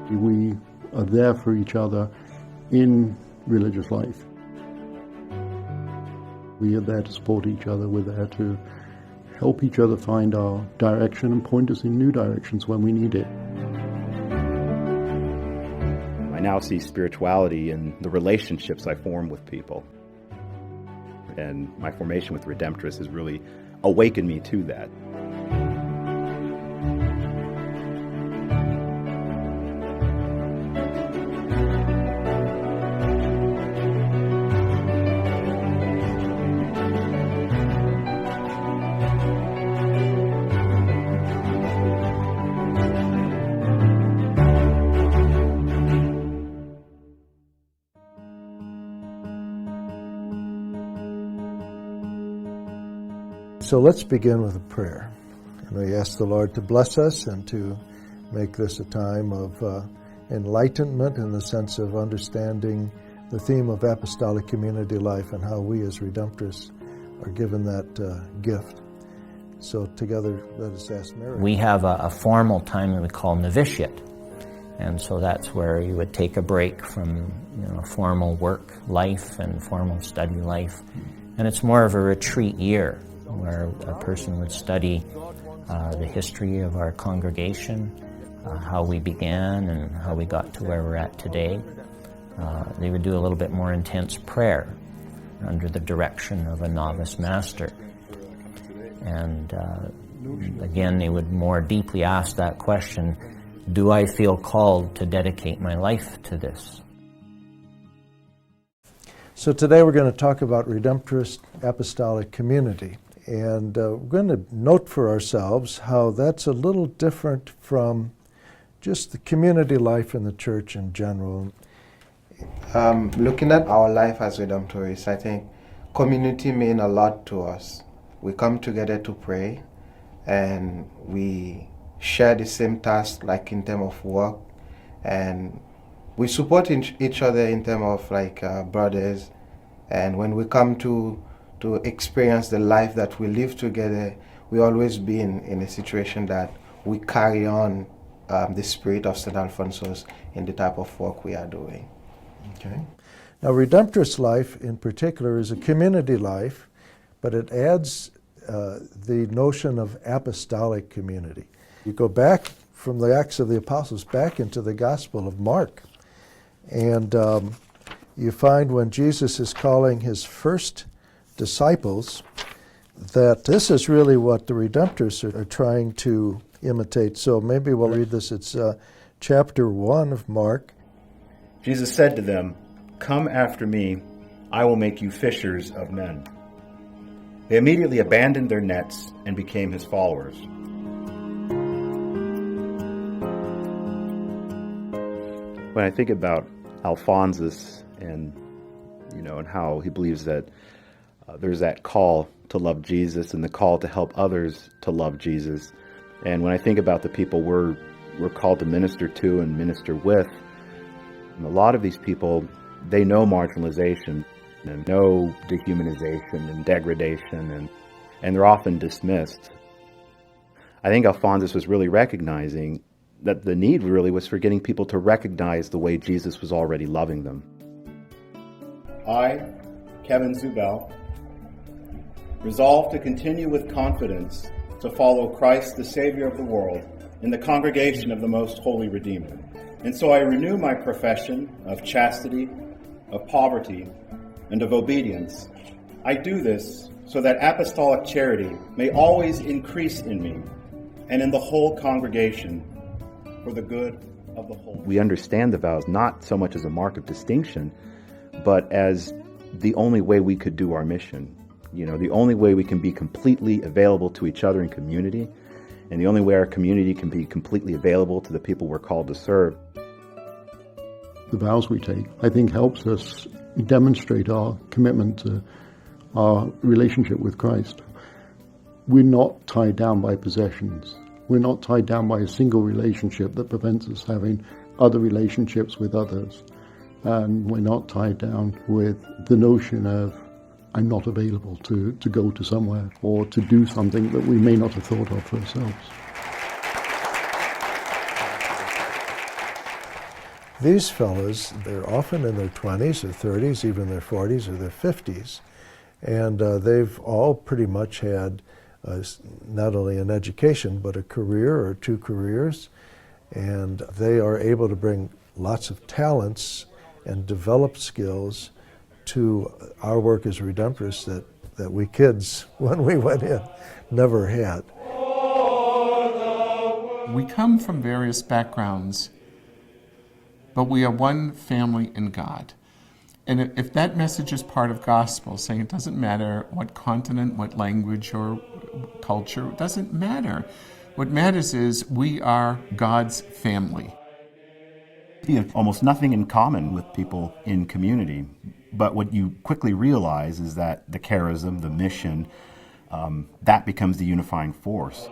We are there for each other in religious life. We are there to support each other. We're there to help each other find our direction and point us in new directions when we need it. I now see spirituality in the relationships I form with people. And my formation with Redemptorist has really awakened me to that. So let's begin with a prayer. And we ask the Lord to bless us and to make this a time of enlightenment in the sense of understanding the theme of apostolic community life and how we as Redemptorists are given that gift. So together, let us ask Mary. We have a formal time that we call novitiate. And so that's where you would take a break from formal work life and formal study life. And it's more of a retreat year, where a person would study the history of our congregation, how we began and how we got to where we're at today. They would do a little bit more intense prayer under the direction of a novice master. And again, they would more deeply ask that question, do I feel called to dedicate my life to this? So today we're going to talk about Redemptorist Apostolic Community. And we're going to note for ourselves how that's a little different from just the community life in the church in general. Looking at our life as Redemptorists, I think community means a lot to us. We come together to pray, and we share the same task, like in terms of work, and we support each other in terms of like brothers. And when we come to experience the life that we live together, we always be in a situation that we carry on the spirit of St. Alphonsus in the type of work we are doing. Okay. Now, Redemptorist life in particular is a community life, but it adds the notion of apostolic community. You go back from the Acts of the Apostles back into the Gospel of Mark, and you find when Jesus is calling his first disciples that this is really what the Redemptorists are trying to imitate. So maybe we'll read this. It's chapter 1 of Mark. Jesus said to them, "Come after me, I will make you fishers of men." They immediately abandoned their nets and became his followers. When I think about Alphonsus and how he believes that there's that call to love Jesus and the call to help others to love Jesus. And when I think about the people we're called to minister to and minister with, and a lot of these people, they know marginalization and know dehumanization and degradation, and they're often dismissed. I think Alphonsus was really recognizing that the need really was for getting people to recognize the way Jesus was already loving them. I, Kevin Zubel, resolve to continue with confidence to follow Christ, the Savior of the world, in the congregation of the Most Holy Redeemer. And so I renew my profession of chastity, of poverty, and of obedience. I do this so that apostolic charity may always increase in me and in the whole congregation for the good of the whole. We understand the vows not so much as a mark of distinction, but as the only way we could do our mission. The only way we can be completely available to each other in community, and the only way our community can be completely available to the people we're called to serve. The vows we take, I think, helps us demonstrate our commitment to our relationship with Christ. We're not tied down by possessions. We're not tied down by a single relationship that prevents us having other relationships with others. And we're not tied down with the notion of I'm not available to go to somewhere or to do something that we may not have thought of for ourselves. These fellows, they're often in their 20s or 30s, even their 40s or their 50s, and they've all pretty much had not only an education, but a career or 2 careers, and they are able to bring lots of talents and develop skills to our work as Redemptorists that we kids, when we went in, never had. We come from various backgrounds, but we are one family in God. And if that message is part of gospel, saying it doesn't matter what continent, what language or culture, it doesn't matter. What matters is we are God's family. You have almost nothing in common with people in community, but what you quickly realize is that the charism, the mission, that becomes the unifying force.